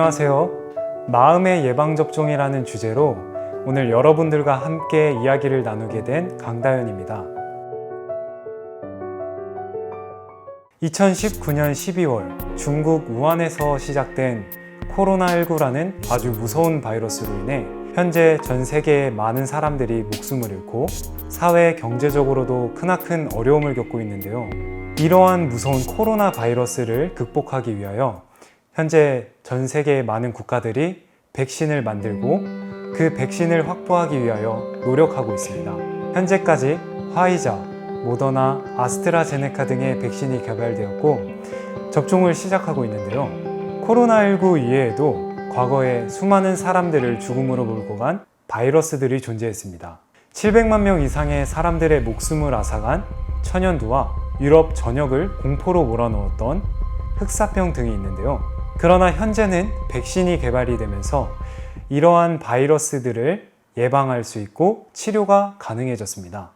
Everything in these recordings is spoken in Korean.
안녕하세요. 마음의 예방접종이라는 주제로 오늘 여러분들과 함께 이야기를 나누게 된 강다현입니다. 2019년 12월 중국 우한에서 시작된 코로나19라는 아주 무서운 바이러스로 인해 현재 전 세계의 많은 사람들이 목숨을 잃고 사회 경제적으로도 크나큰 어려움을 겪고 있는데요. 이러한 무서운 코로나 바이러스를 극복하기 위하여 현재 전 세계의 많은 국가들이 백신을 만들고 그 백신을 확보하기 위하여 노력하고 있습니다. 현재까지 화이자, 모더나, 아스트라제네카 등의 백신이 개발되었고 접종을 시작하고 있는데요. 코로나19 이외에도 과거에 수많은 사람들을 죽음으로 몰고 간 바이러스들이 존재했습니다. 700만 명 이상의 사람들의 목숨을 앗아간 천연두와 유럽 전역을 공포로 몰아넣었던 흑사병 등이 있는데요. 그러나 현재는 백신이 개발이 되면서 이러한 바이러스들을 예방할 수 있고 치료가 가능해졌습니다.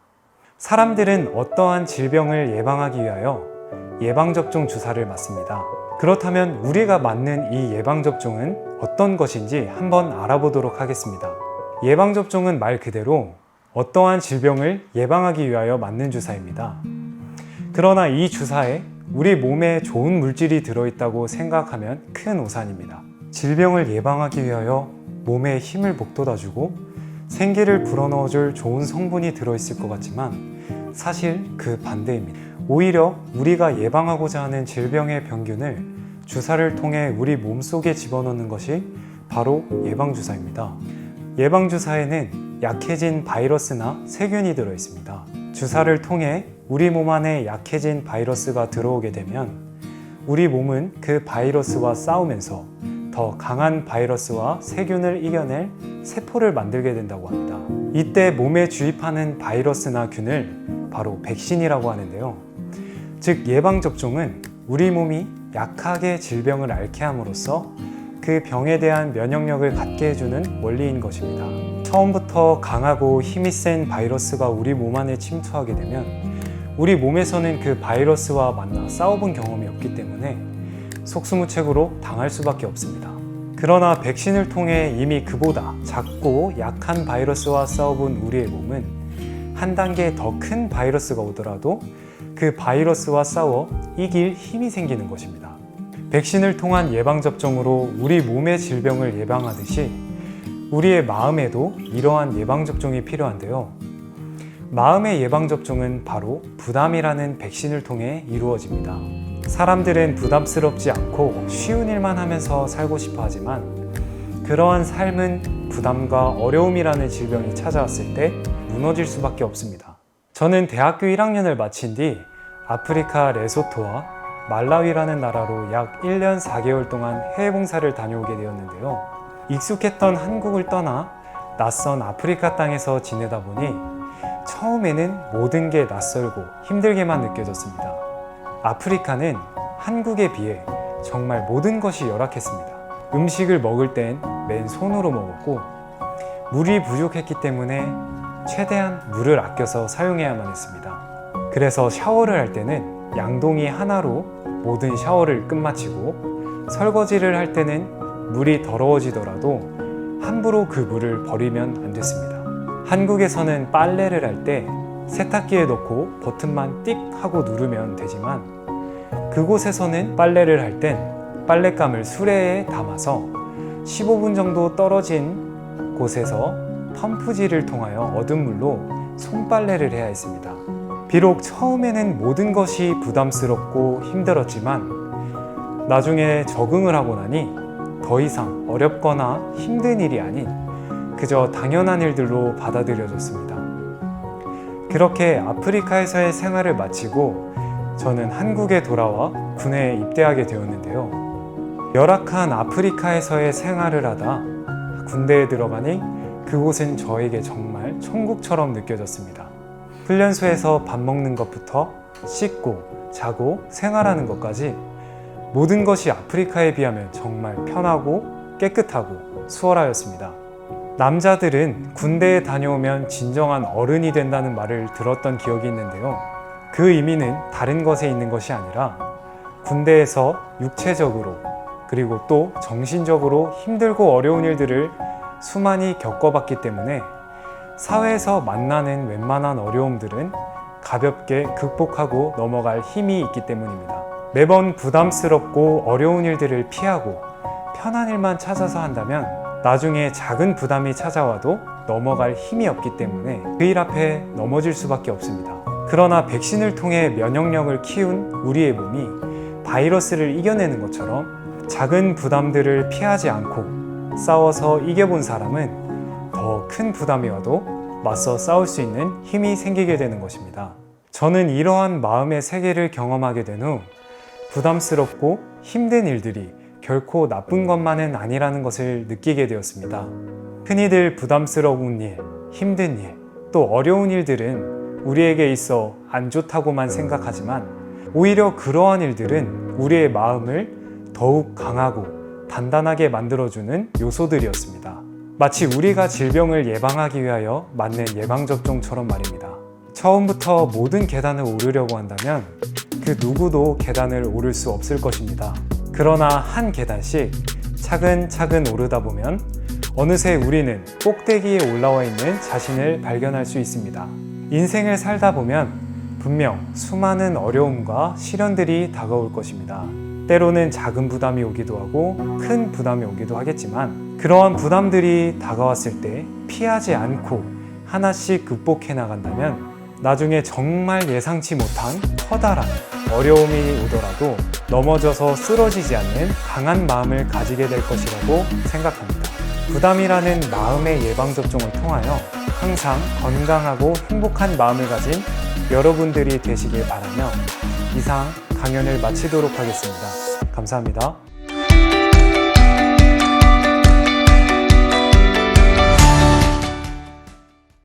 사람들은 어떠한 질병을 예방하기 위하여 예방접종 주사를 맞습니다. 그렇다면 우리가 맞는 이 예방접종은 어떤 것인지 한번 알아보도록 하겠습니다. 예방접종은 말 그대로 어떠한 질병을 예방하기 위하여 맞는 주사입니다. 그러나 이 주사에 우리 몸에 좋은 물질이 들어있다고 생각하면 큰 오산입니다. 질병을 예방하기 위하여 몸에 힘을 북돋아주고 생기를 불어넣어줄 좋은 성분이 들어있을 것 같지만 사실 그 반대입니다. 오히려 우리가 예방하고자 하는 질병의 병균을 주사를 통해 우리 몸속에 집어넣는 것이 바로 예방주사입니다. 예방주사에는 약해진 바이러스나 세균이 들어있습니다. 주사를 통해 우리 몸 안에 약해진 바이러스가 들어오게 되면 우리 몸은 그 바이러스와 싸우면서 더 강한 바이러스와 세균을 이겨낼 세포를 만들게 된다고 합니다. 이때 몸에 주입하는 바이러스나 균을 바로 백신이라고 하는데요. 즉 예방접종은 우리 몸이 약하게 질병을 앓게 함으로써 그 병에 대한 면역력을 갖게 해주는 원리인 것입니다. 처음부터 강하고 힘이 센 바이러스가 우리 몸 안에 침투하게 되면 우리 몸에서는 그 바이러스와 만나 싸워본 경험이 없기 때문에 속수무책으로 당할 수밖에 없습니다. 그러나 백신을 통해 이미 그보다 작고 약한 바이러스와 싸워본 우리의 몸은 한 단계 더 큰 바이러스가 오더라도 그 바이러스와 싸워 이길 힘이 생기는 것입니다. 백신을 통한 예방접종으로 우리 몸의 질병을 예방하듯이 우리의 마음에도 이러한 예방접종이 필요한데요. 마음의 예방접종은 바로 부담이라는 백신을 통해 이루어집니다. 사람들은 부담스럽지 않고 쉬운 일만 하면서 살고 싶어 하지만 그러한 삶은 부담과 어려움이라는 질병이 찾아왔을 때 무너질 수밖에 없습니다. 저는 대학교 1학년을 마친 뒤 아프리카 레소토와 말라위라는 나라로 약 1년 4개월 동안 해외 봉사를 다녀오게 되었는데요. 익숙했던 한국을 떠나 낯선 아프리카 땅에서 지내다 보니 처음에는 모든 게 낯설고 힘들게만 느껴졌습니다. 아프리카는 한국에 비해 정말 모든 것이 열악했습니다. 음식을 먹을 땐 맨손으로 먹었고 물이 부족했기 때문에 최대한 물을 아껴서 사용해야만 했습니다. 그래서 샤워를 할 때는 양동이 하나로 모든 샤워를 끝마치고 설거지를 할 때는 물이 더러워지더라도 함부로 그 물을 버리면 안 됐습니다. 한국에서는 빨래를 할 때 세탁기에 넣고 버튼만 띡 하고 누르면 되지만 그곳에서는 빨래를 할 땐 빨랫감을 수레에 담아서 15분 정도 떨어진 곳에서 펌프질을 통하여 얻은 물로 손빨래를 해야 했습니다. 비록 처음에는 모든 것이 부담스럽고 힘들었지만 나중에 적응을 하고 나니 더 이상 어렵거나 힘든 일이 아닌 그저 당연한 일들로 받아들여졌습니다. 그렇게 아프리카에서의 생활을 마치고 저는 한국에 돌아와 군에 입대하게 되었는데요. 열악한 아프리카에서의 생활을 하다 군대에 들어가니 그곳은 저에게 정말 천국처럼 느껴졌습니다. 훈련소에서 밥 먹는 것부터 씻고 자고 생활하는 것까지 모든 것이 아프리카에 비하면 정말 편하고 깨끗하고 수월하였습니다. 남자들은 군대에 다녀오면 진정한 어른이 된다는 말을 들었던 기억이 있는데요. 그 의미는 다른 것에 있는 것이 아니라 군대에서 육체적으로 그리고 또 정신적으로 힘들고 어려운 일들을 수많이 겪어봤기 때문에 사회에서 만나는 웬만한 어려움들은 가볍게 극복하고 넘어갈 힘이 있기 때문입니다. 매번 부담스럽고 어려운 일들을 피하고 편한 일만 찾아서 한다면 나중에 작은 부담이 찾아와도 넘어갈 힘이 없기 때문에 그 일 앞에 넘어질 수밖에 없습니다. 그러나 백신을 통해 면역력을 키운 우리의 몸이 바이러스를 이겨내는 것처럼 작은 부담들을 피하지 않고 싸워서 이겨본 사람은 더 큰 부담이 와도 맞서 싸울 수 있는 힘이 생기게 되는 것입니다. 저는 이러한 마음의 세계를 경험하게 된 후 부담스럽고 힘든 일들이 결코 나쁜 것만은 아니라는 것을 느끼게 되었습니다. 흔히들 부담스러운 일, 힘든 일, 또 어려운 일들은 우리에게 있어 안 좋다고만 생각하지만 오히려 그러한 일들은 우리의 마음을 더욱 강하고 단단하게 만들어주는 요소들이었습니다. 마치 우리가 질병을 예방하기 위하여 맞는 예방접종처럼 말입니다. 처음부터 모든 계단을 오르려고 한다면 그 누구도 계단을 오를 수 없을 것입니다. 그러나 한 계단씩 차근차근 오르다 보면 어느새 우리는 꼭대기에 올라와 있는 자신을 발견할 수 있습니다. 인생을 살다 보면 분명 수많은 어려움과 시련들이 다가올 것입니다. 때로는 작은 부담이 오기도 하고 큰 부담이 오기도 하겠지만 그러한 부담들이 다가왔을 때 피하지 않고 하나씩 극복해 나간다면 나중에 정말 예상치 못한 커다란 어려움이 오더라도 넘어져서 쓰러지지 않는 강한 마음을 가지게 될 것이라고 생각합니다. 부담이라는 마음의 예방접종을 통하여 항상 건강하고 행복한 마음을 가진 여러분들이 되시길 바라며 이상 강연을 마치도록 하겠습니다. 감사합니다.